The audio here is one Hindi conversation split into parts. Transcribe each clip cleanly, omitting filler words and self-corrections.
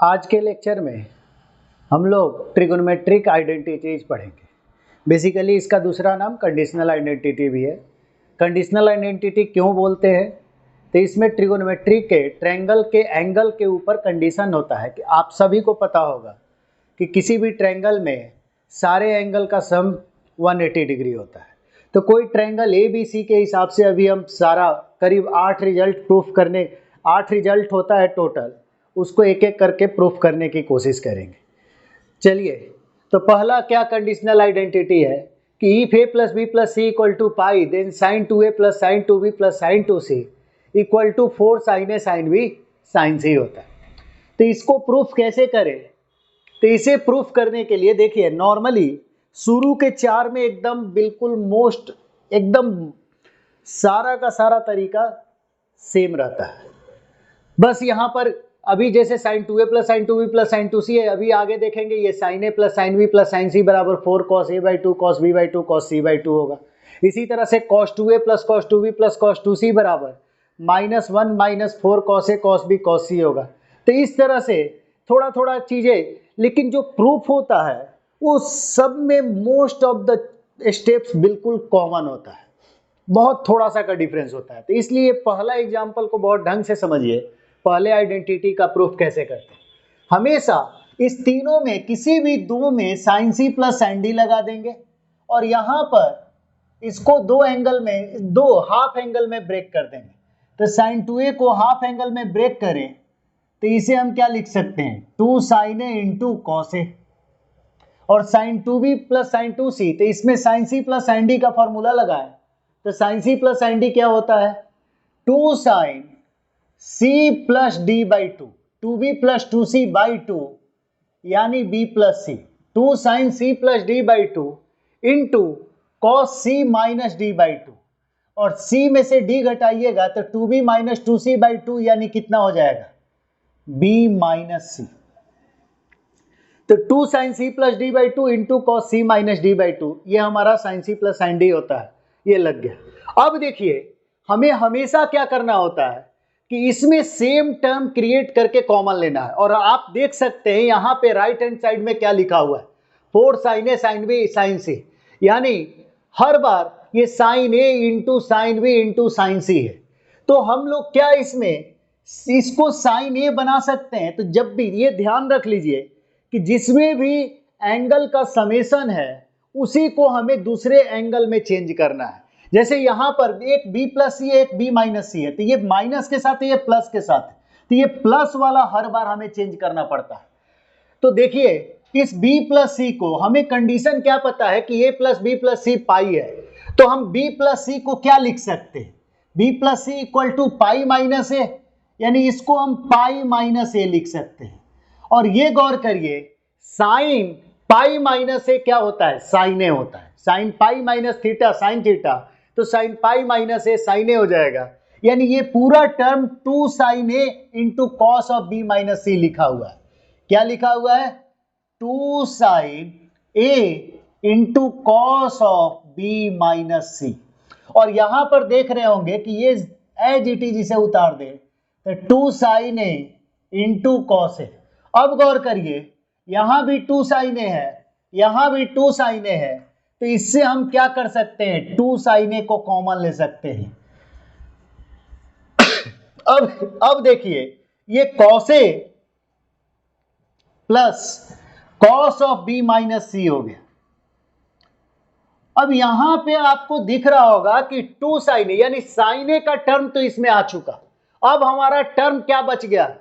आज के लेक्चर में हम लोग ट्रिगोनोमेट्रिक आइडेंटिटीज पढ़ेंगे। बेसिकली इसका दूसरा नाम कंडीशनल आइडेंटिटी भी है। कंडीशनल आइडेंटिटी क्यों बोलते हैं? तो इसमें ट्रिगोनोमेट्री के ट्रायंगल के एंगल के ऊपर कंडीशन होता है कि आप सभी को पता होगा कि किसी भी ट्रायंगल में सारे एंगल का सम 180 डिग्री होता है। तो कोई ट्रायंगल ए बी सी के हिसाब से अभी हम सारा करीब 8 रिजल्ट होता है टोटल, उसको एक एक करके प्रूफ करने की कोशिश करेंगे। चलिए, तो पहला क्या कंडीशनल आइडेंटिटी है कि if A plus B plus C equal to pi then sine 2a plus sine 2b plus sine 2c equal to 4 sine A sine b sine c होता है। तो इसको प्रूफ कैसे करें? तो इसे प्रूफ करने के लिए देखिए, नॉर्मली शुरू के 4 में एकदम बिल्कुल एकदम सारा का सारा तरीका सेम रहता है। बस यहाँ पर अभी जैसे sine 2a plus sine 2b plus sine 2c है, अभी आगे देखेंगे ये sine a plus sine b plus sine c बराबर 4 cos a by 2 cos b by 2 cos c by 2 होगा। इसी तरह से cos 2a plus cos 2b plus cos 2c बराबर -1 minus 4 cos a cos b cos c होगा। तो इस तरह से थोड़ा थोड़ा चीज़ें, लेकिन जो प्रूफ होता है वो सब में मोस्ट ऑफ द स्टेप्स बिल्कुल कॉमन होता है, बहुत थोड़ा सा का डिफरेंस होता है। तो इसलिए पहला एग्जाम्पल को बहुत ढंग से समझिए, पहले आइडेंटिटी का प्रूफ कैसे करते हैं। हमेशा इस तीनों में किसी भी दो में sine C plus sine D लगा देंगे और यहाँ पर इसको दो हाफ एंगल में ब्रेक कर देंगे। तो साइन 2a को हाफ एंगल में ब्रेक करें तो इसे हम क्या लिख सकते हैं, 2 sine A into cos A. और sine 2b plus sine 2c, तो इसमें sine C plus sine D का फॉर्मूला लगाएं तो sine C plus sine D क्या होता है, 2 sine C plus D by 2, 2b plus 2c by 2 यानी b plus C, 2 sine C plus D by 2 into cos C minus D by 2, और c में से d घटाइएगा तो 2b माइनस 2c बाई 2 यानी कितना हो जाएगा, b माइनस सी। तो 2 sine C plus D by 2 into cos C minus D by 2, ये हमारा sine C plus sine D होता है। ये लग गया। अब देखिए, हमें हमेशा क्या करना होता है कि इसमें सेम टर्म क्रिएट करके कॉमन लेना है। और आप देख सकते हैं यहाँ पे राइट हैंड साइड में क्या लिखा हुआ है, 4 sine A sine B sine C, यानी हर बार ये sine A into sine B into sine C है। तो हम लोग क्या इसको साइन ए बना सकते हैं। तो जब भी ये ध्यान रख लीजिए कि जिसमें भी एंगल का समेशन है उसी को हमें दूसरे एंगल में चेंज करना है। जैसे यहाँ पर एक b प्लस सी है, एक b माइनस सी है, तो ये माइनस के साथ है, ये प्लस के साथ है, तो ये प्लस वाला हर बार हमें चेंज करना पड़ता है। तो देखिए, इस b प्लस सी को हमें कंडीशन क्या पता है कि a प्लस बी प्लस सी पाई है, तो हम b प्लस सी को क्या लिख सकते हैं, b plus C equal to pi minus A, यानी इसको हम पाई माइनस ए लिख सकते हैं। और ये गौर करिए, साइन पाई माइनस ए क्या होता है, साइन ए होता है। Sine pi minus theta sine theta, तो sine pi minus A sine A हो जाएगा। यानी ये पूरा term 2 sine A into cos of B minus C लिखा हुआ है। क्या लिखा हुआ है, 2 sine A into cos of B minus C. और यहां पर देख रहे होंगे कि ये एज इट इज इसे उतार दे तो 2 साइन ए इंटू कॉस ए। अब गौर करिए, यहां भी 2 साइन ए है, यहां भी 2 साइन ए है, तो इससे हम क्या कर सकते हैं, 2 साइन ए को कॉमन ले सकते हैं। अब देखिए, ये cos A plus cos of B minus C हो गया। अब यहां पे आपको दिख रहा होगा कि 2 साइन ए, यानी साइन ए का टर्म तो इसमें आ चुका। अब हमारा टर्म क्या बच गया,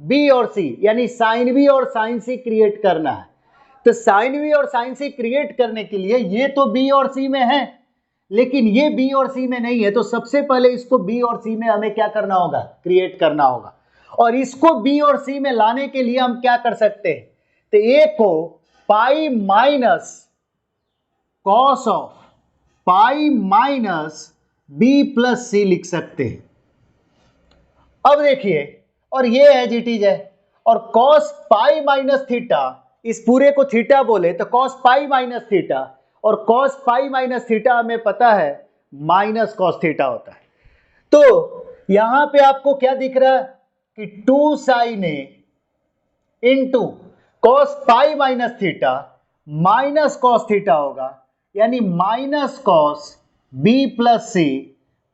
बी और सी, यानी साइन बी और साइन सी क्रिएट करना है। तो साइन बी और साइन सी क्रिएट करने के लिए ये तो बी और सी में है, लेकिन ये बी और सी में नहीं है, तो सबसे पहले इसको बी और सी में हमें क्या करना होगा, क्रिएट करना होगा। और इसको बी और सी में लाने के लिए हम क्या कर सकते हैं, तो ए को pi minus cos of pi minus B plus C लिख सकते हैं। अब देखिए, और ये एज इट इज है, और कॉस पाई माइनस थीटा, इस पूरे को थीटा बोले तो कॉस पाई माइनस थीटा, और कॉस पाई माइनस थीटा हमें पता है माइनस कॉस थीटा होता है। तो यहां पे आपको क्या दिख रहा है कि 2 sine A into cos pi minus theta minus cos theta होगा, यानी minus cos B plus C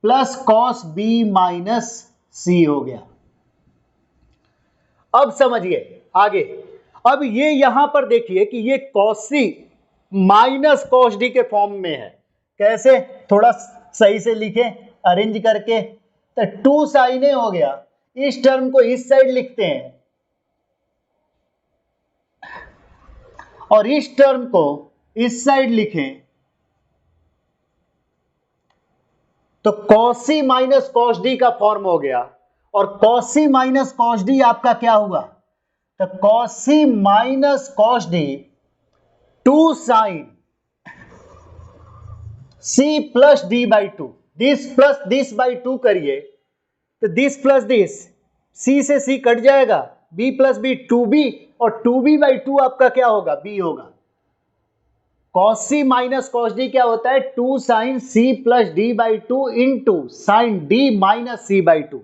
plus cos B minus C हो गया। अब समझिए आगे, अब ये यहां पर देखिए कि ये cos C minus cos D के फॉर्म में है। कैसे, थोड़ा सही से लिखें अरेंज करके, तो 2 साइन ए हो गया, इस टर्म को इस साइड लिखते हैं और इस टर्म को इस साइड लिखें तो cos C minus cos D का फॉर्म हो गया। और cos C minus cos D आपका क्या हुआ, तो cos C minus cos D 2 sine C plus D by 2, this plus this by 2 करिए तो दिस प्लस दिस, सी से सी कट जाएगा, बी प्लस बी 2b, और 2b बाई 2 आपका क्या होगा, b होगा। Cos C minus cos D क्या होता है, 2 sine C plus D by 2 into sine D minus C by 2।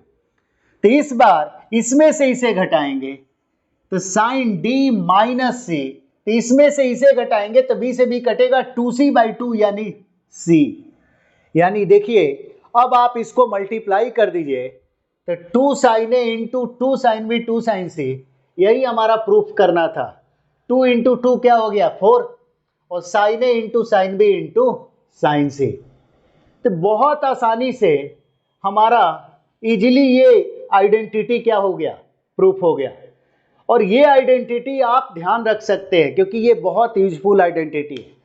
तो इस बार इसमें से इसे घटाएंगे तो साइन डी माइनस सी, तो इसमें से इसे घटाएंगे तो बी से बी कटेगा, 2c बाई 2 यानी c। यानी देखिए अब आप इसको मल्टीप्लाई कर दीजिए तो 2 sine A into 2 sine B 2 sine सी, यही हमारा प्रूफ करना था। 2 इंटू 2 क्या हो गया 4, और sine A into sine B into sine C. तो बहुत आसानी से हमारा इजीली ये आइडेंटिटी क्या हो गया, प्रूफ हो गया। और ये आइडेंटिटी आप ध्यान रख सकते हैं क्योंकि ये बहुत यूजफुल आइडेंटिटी है।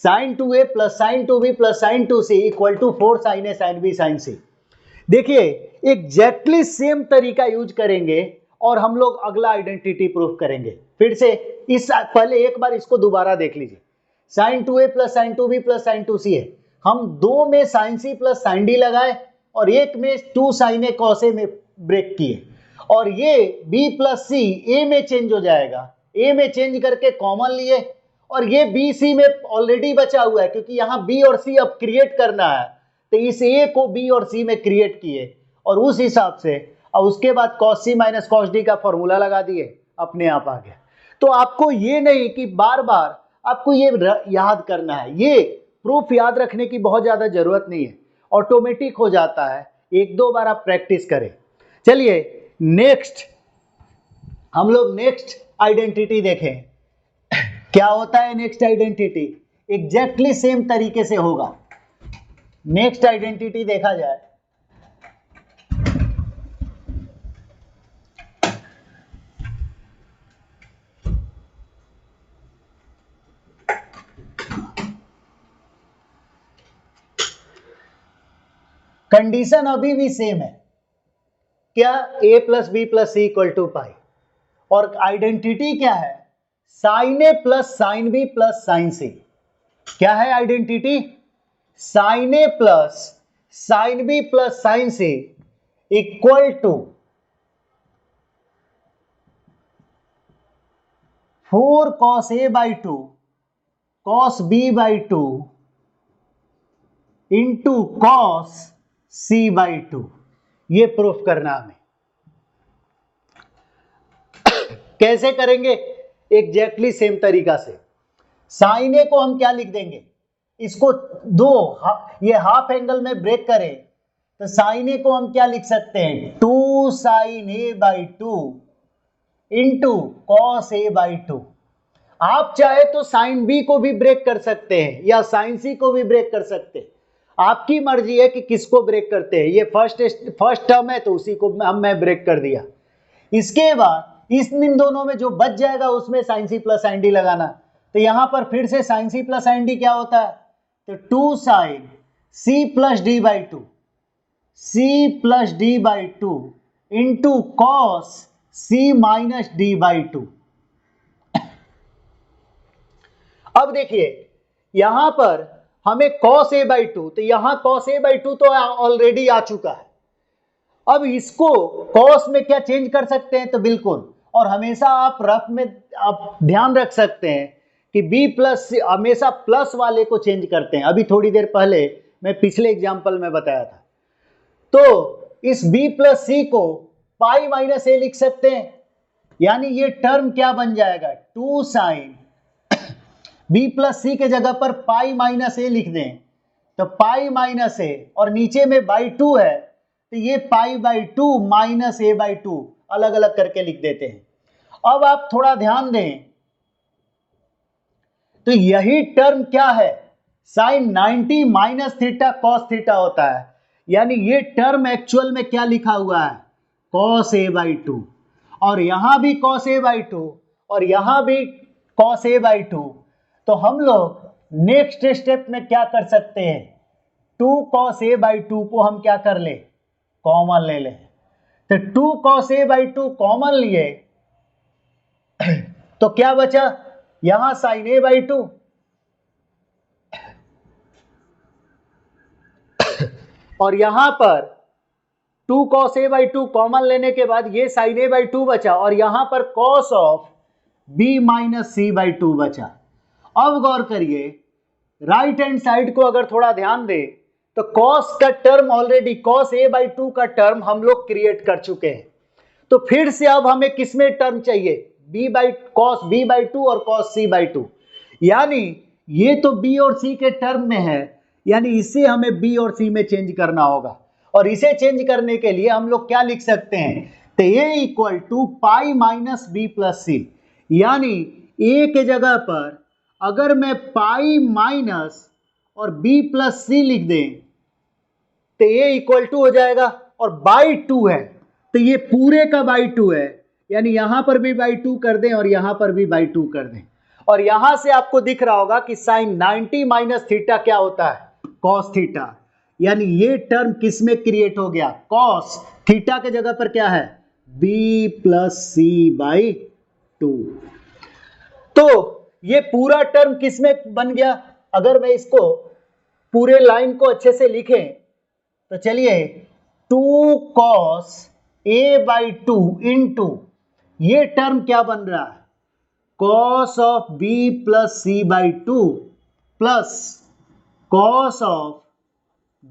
Sine 2a plus sine 2b plus sine 2c equal to 4 sine A sine B sine C. देखिए एग्जैक्टली सेम तरीका यूज करेंगे और हम लोग अगला आइडेंटिटी प्रूफ करेंगे। फिर से इस पहले एक बार इसको दोबारा देख लीजिए। Sine 2a plus sine 2b plus sine 2c है, हम दो में sine c plus sine d लगाए और एक में 2 साइन ए कॉस ए में ब्रेक किए, और ये b प्लस सी a में चेंज हो जाएगा, a में चेंज करके कॉमन लिए, और ये बी सी में ऑलरेडी बचा हुआ है क्योंकि यहाँ बी और सी अब क्रिएट करना है, तो इस ए को बी और सी में क्रिएट किए और उस हिसाब से और उसके बाद cos C minus cos D का फॉर्मूला लगा दिए, अपने आप आ गया। तो आपको ये नहीं कि बार बार आपको ये याद करना है, ये प्रूफ याद रखने की बहुत ज़्यादा ज़रूरत नहीं है, ऑटोमेटिक हो जाता है, एक दो बार आप प्रैक्टिस करें। चलिए नेक्स्ट हम लोग नेक्स्ट आइडेंटिटी देखें क्या होता है। नेक्स्ट आइडेंटिटी एग्जैक्टली सेम तरीके से होगा। नेक्स्ट आइडेंटिटी देखा जाए, कंडीशन अभी भी सेम है, क्या a plus B plus C equal to pi, और आइडेंटिटी क्या है, sine A plus sine B plus sine C. क्या है identity, sine A plus sine B plus sine C equal to 4 cos A by 2 cos B by 2 into cos C by 2। ये प्रूफ करना हमें। कैसे करेंगे, एग्जैक्टली सेम तरीका से। साइन ए को हम क्या लिख देंगे, इसको ये हाफ एंगल में ब्रेक करें तो साइन ए को हम क्या लिख सकते हैं, 2 sine A by 2 into cos A by 2। आप चाहे तो साइन बी को भी ब्रेक कर सकते हैं या साइन सी को भी ब्रेक कर सकते हैं, आपकी मर्जी है कि किसको ब्रेक करते हैं। ये फर्स्ट टर्म है तो उसी को मैं ब्रेक कर दिया। इसके बाद इन दोनों में जो बच जाएगा उसमें sine C plus sine D लगाना। तो यहां पर फिर से sine C plus sine D क्या होता है, तो 2 sine C plus D by 2 C plus D by 2 into cos C minus D by 2। अब देखिए यहां पर हमें cos a बाई 2, तो यहां cos a बाई 2 तो ऑलरेडी आ चुका है। अब इसको cos में क्या चेंज कर सकते हैं, तो बिल्कुल, और हमेशा आप रफ में आप ध्यान रख सकते हैं कि b प्लस हमेशा प्लस वाले को चेंज करते हैं। अभी थोड़ी देर पहले मैं पिछले एग्जाम्पल में बताया था। तो इस b प्लस सी को पाई माइनस ए लिख सकते हैं, यानी ये टर्म क्या बन जाएगा, 2 साइन बी प्लस सी के जगह पर पाई माइनस ए लिख दें तो पाई माइनस ए, और नीचे में बाई 2 है तो ये pi by 2 minus A by 2 अलग अलग करके लिख देते हैं। अब आप थोड़ा ध्यान दें तो यही टर्म क्या है, sine 90 minus theta cos theta होता है। यानी ये टर्म एक्चुअल में क्या लिखा हुआ है, कॉस ए बाई 2, और यहां भी कॉस ए बाई 2 और यहां भी कॉस ए बाई 2। तो हम लोग नेक्स्ट स्टेप में क्या कर सकते हैं, 2 कॉस ए बाई 2 को हम क्या कर ले, कॉमन ले लें। तो 2 कॉस ए बाई 2 कॉमन लिए तो क्या बचा, यहां साइन ए बाई 2 और यहां पर 2 कॉस ए बाई 2 कॉमन लेने के बाद ये साइन ए बाई 2 बचा, और यहां पर cos of B minus C by 2 बचा। अब गौर करिए, राइट हैंड साइड को अगर थोड़ा ध्यान दे तो कॉस का term already, cos A by 2 का टर्म हम लोग क्रिएट कर चुके हैं। तो फिर से अब हमें किसमें टर्म चाहिए, B by cos B by 2 और कॉस सी बाई 2। यानी ये तो बी और सी के टर्म में है, यानी इसे हमें बी और सी में चेंज करना होगा। और इसे चेंज करने के लिए हम लोग क्या लिख सकते हैं, तो A equal to pi minus B plus C. यानी ए के जगह पर अगर मैं पाई माइनस और बी प्लस सी लिख दें तो ए इक्वल टू हो जाएगा, और बाई 2 है तो ये पूरे का बाई 2 है, यानी यहां पर भी बाई 2 कर दें और यहां पर भी बाई 2 कर दें। और यहां से आपको दिख रहा होगा कि साइन 90 माइनस थीटा क्या होता है, कॉस थीटा। यानी ये टर्म किस में क्रिएट हो गया, कॉस थीटा के जगह पर क्या है, बी प्लस सी बाई 2। तो ये पूरा टर्म किस में बन गया, अगर मैं इसको पूरे लाइन को अच्छे से लिखें तो चलिए 2 कॉस ए बाई 2 इंटू ये टर्म क्या बन रहा है, cos of B plus C by 2 plus cos of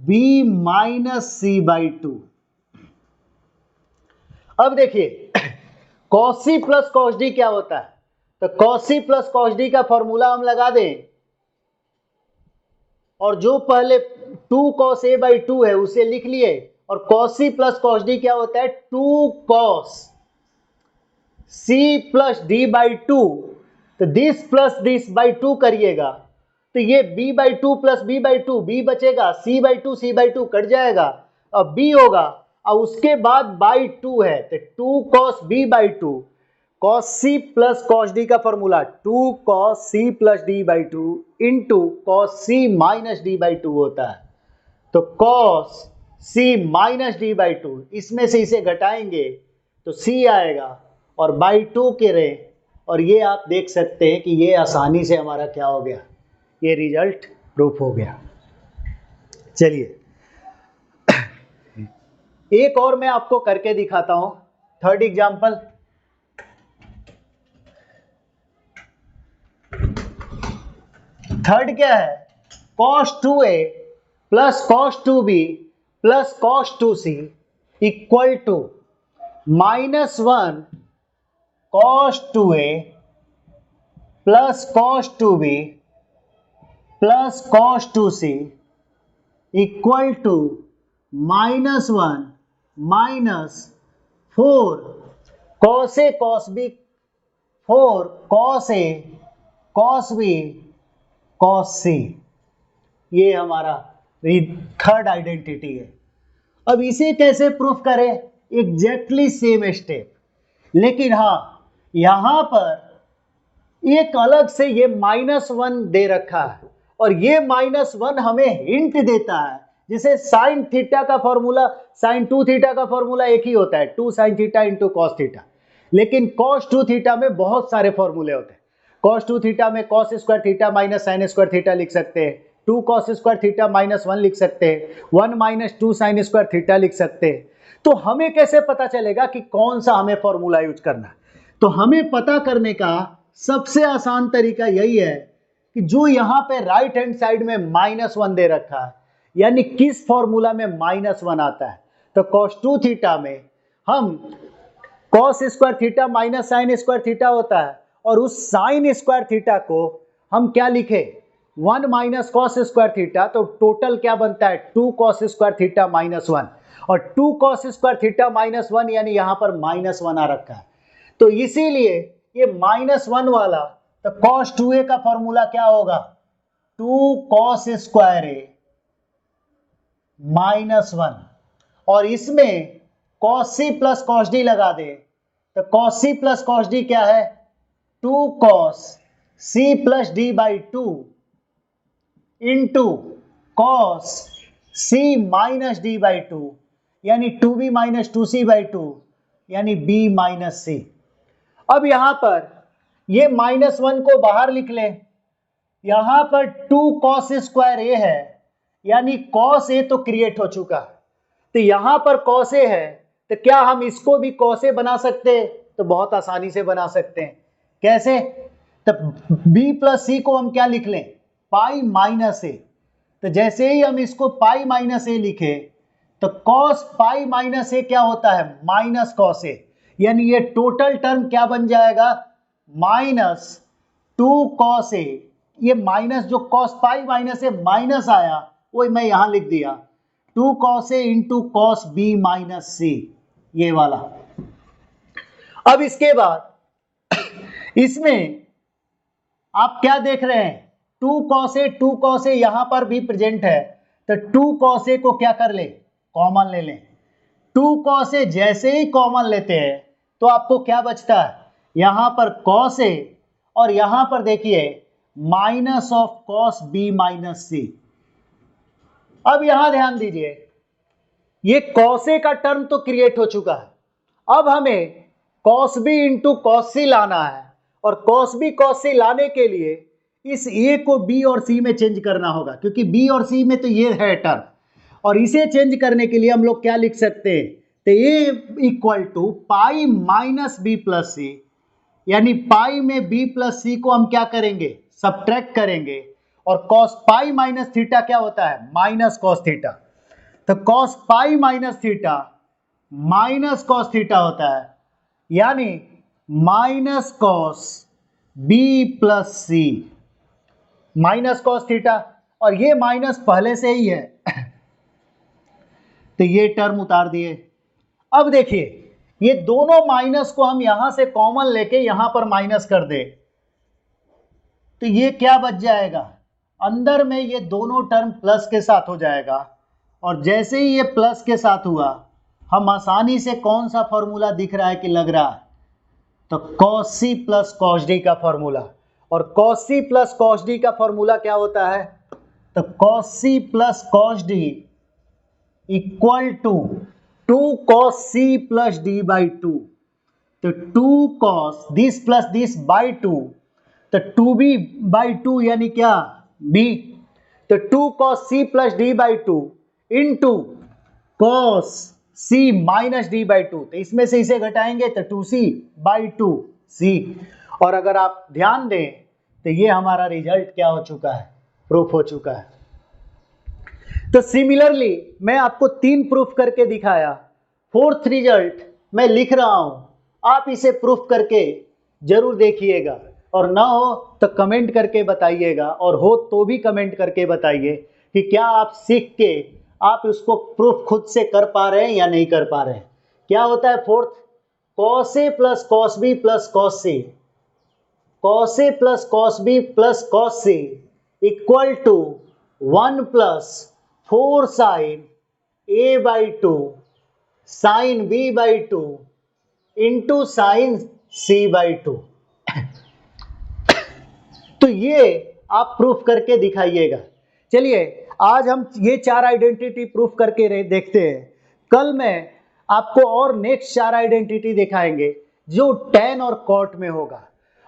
B minus C by 2। अब देखिए cos C plus cos D क्या होता है, तो cos C plus cos D का फॉर्मूला हम लगा दें, और जो पहले 2 कॉस ए बाई 2 है उसे लिख लिए, और cos C plus cos D क्या होता है, 2 cos C plus D by 2। तो दिस प्लस दिस बाई 2 करिएगा तो ये b by 2 plus b by 2, b बचेगा, c by 2 c by 2 cut जाएगा, अब b होगा, और उसके बाद बाई 2 है तो 2 cos b by 2, cos C plus cos D का formula 2 cos C plus D by 2 into cos C minus D by 2 होता है। तो cos C minus D by 2, इसमें से इसे घटाएंगे तो c आएगा और बाई 2 के रहे, और ये आप देख सकते हैं कि ये आसानी से हमारा क्या हो गया, ये रिजल्ट प्रूफ हो गया। चलिए एक और मैं आपको करके दिखाता हूं, थर्ड एग्जांपल। थर्ड क्या है, cos 2a plus cos 2b plus cos 2c equal to -1 cos 2a plus cos 2b plus cos 2c equal to -1 minus 4 cos a cos b, 4 cos a cos b cos c। ये हमारा थर्ड आइडेंटिटी है। अब इसे कैसे प्रूफ करें, एग्जैक्टली सेम स्टेप, लेकिन हाँ यहां पर एक अलग से ये -1 दे रखा है, और ये -1 हमें हिंट देता है, जिसे साइन थीटा का फॉर्मूला, साइन 2 थीटा का फॉर्मूला एक ही होता है, 2 sine theta into cos theta, लेकिन कॉस 2 थीटा में बहुत सारे फॉर्मूले होते हैं। कॉस 2 थीटा में cos square theta minus sine square theta लिख सकते हैं, 2 कॉस स्क्वायर थीटा -1 लिख सकते हैं, 1 माइनस 2 साइन स्क्वायर थीटा लिख सकते हैं। तो हमें कैसे पता चलेगा कि कौन सा हमें फॉर्मूला यूज करना है, तो हमें पता करने का सबसे आसान तरीका यही है कि जो यहाँ पे राइट हैंड साइड में -1 दे रखा है, यानी किस फॉर्मूला में -1 आता है, तो cos 2 थीटा में हम cos square theta minus sine square theta होता है, और उस साइन स्क्वायर थीटा को हम क्या लिखे, 1 माइनस कॉस स्क्वायर थीटा, तो टोटल क्या बनता है 2 कॉस स्क्वायर थीटा माइनस 1, और 2 कॉस स्क्वायर थीटा माइनस 1 यानी यहां पर -1 आ रखा है। तो इसीलिए ये -1 वाला, तो cos 2a का फॉर्मूला क्या होगा, 2 cos स्क्वायर a -1, और इसमें cos c plus cos d लगा दे, तो cos c plus cos d क्या है, 2 cos c plus d by 2 into cos c minus d by 2 यानी 2b माइनस 2c बाई 2 यानी b माइनस c। अब यहां पर ये -1 को बाहर लिख ले, यहां पर 2 cos स्क्वायर a है, यानी cos a तो क्रिएट हो चुका है, तो यहां पर cos a है, तो क्या हम इसको भी cos a बना सकते हैं, तो बहुत आसानी से बना सकते हैं। कैसे, तो b प्लस c को हम क्या लिख लें, पाई माइनस a, तो जैसे ही हम इसको पाई माइनस a लिखे, तो cos पाई माइनस a क्या होता है, माइनस cos a, यानी ये टोटल टर्म क्या बन जाएगा, -2 cos a, ये माइनस जो cos pi minus a minus आया वही मैं यहां लिख दिया, 2 cos a into cos b minus c, ये वाला। अब इसके बाद इसमें आप क्या देख रहे हैं, 2 cos a यहां पर भी प्रेजेंट है, तो 2 cos a को क्या कर ले, कॉमन ले लें। 2 cos a जैसे ही कॉमन लेते हैं तो आपको क्या बचता है, यहां पर cos a, और यहां पर देखिए minus of cos b minus c। अब यहां ध्यान दीजिए, ये cos a का टर्म तो क्रिएट हो चुका है, अब हमें cos b into cos c लाना है, और cos b cos c लाने के लिए इस a को b और c में चेंज करना होगा, क्योंकि b और c में तो ये है टर्म, और इसे चेंज करने के लिए हम लोग क्या लिख सकते हैं, तो a equal to pi minus B plus C, यानी पाई में b प्लस सी को हम क्या करेंगे, सब्ट्रैक्ट करेंगे, और cos पाई माइनस थीटा क्या होता है, माइनस cos थीटा, तो cos पाई minus theta minus cos theta होता है, यानी माइनस cos b प्लस सी, माइनस cos थीटा, और ये माइनस पहले से ही है तो ये टर्म उतार दिए। अब देखिए ये दोनों माइनस को हम यहां से कॉमन लेके यहां पर माइनस कर दे, तो ये क्या बच जाएगा, अंदर में ये दोनों टर्म प्लस के साथ हो जाएगा, और जैसे ही ये प्लस के साथ हुआ, हम आसानी से कौन सा फॉर्मूला दिख रहा है कि लग रहा है, तो cos c plus cos d का फॉर्मूला, और cos c plus cos d का फॉर्मूला क्या होता है, तो cos c plus cos d equal to 2 cos c plus d by 2, तो 2 cos this plus this by 2, तो 2b बाई 2 यानी क्या b, तो 2 cos c plus d by 2 into cos c minus d by 2, तो इसमें से इसे घटाएंगे तो 2c बाई 2c, और अगर आप ध्यान दें तो ये हमारा रिजल्ट क्या हो चुका है, प्रूफ हो चुका है। तो सिमिलरली मैं आपको 3 प्रूफ करके दिखाया, 4th रिजल्ट मैं लिख रहा हूं, आप इसे प्रूफ करके जरूर देखिएगा, और ना हो तो कमेंट करके बताइएगा, और हो तो भी कमेंट करके बताइए कि क्या आप सीख के आप उसको प्रूफ खुद से कर पा रहे हैं या नहीं कर पा रहे हैं। क्या होता है 4th, cos a plus cos b plus cos c, cos a plus cos b plus cos c equal to 1 plus 4 sine a by 2 sine b by 2 into sine c by 2। तो ये आप प्रूफ करके दिखाइएगा। चलिए आज हम ये 4 आइडेंटिटी प्रूफ करके देखते हैं, कल मैं आपको और नेक्स्ट 4 आइडेंटिटी दिखाएंगे जो tan और cot में होगा,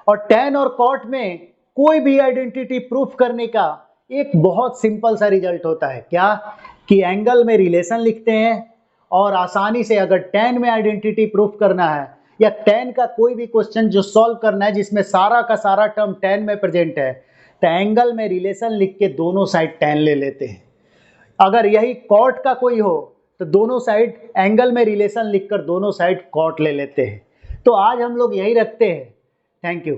और tan और cot में कोई भी आइडेंटिटी प्रूफ करने का एक बहुत सिंपल सा रिजल्ट होता है, क्या कि एंगल में रिलेशन लिखते हैं, और आसानी से अगर tan में आइडेंटिटी प्रूफ करना है या tan का कोई भी क्वेश्चन जो सॉल्व करना है जिसमें सारा का सारा टर्म tan में प्रेजेंट है, तो एंगल में रिलेशन लिख के दोनों साइड tan ले लेते हैं। अगर यही cot का कोई हो तो दोनों साइड एंगल में रिलेशन लिखकर दोनों साइड cot ले लेते हैं। तो आज हम लोग यही रखते हैं। Thank you.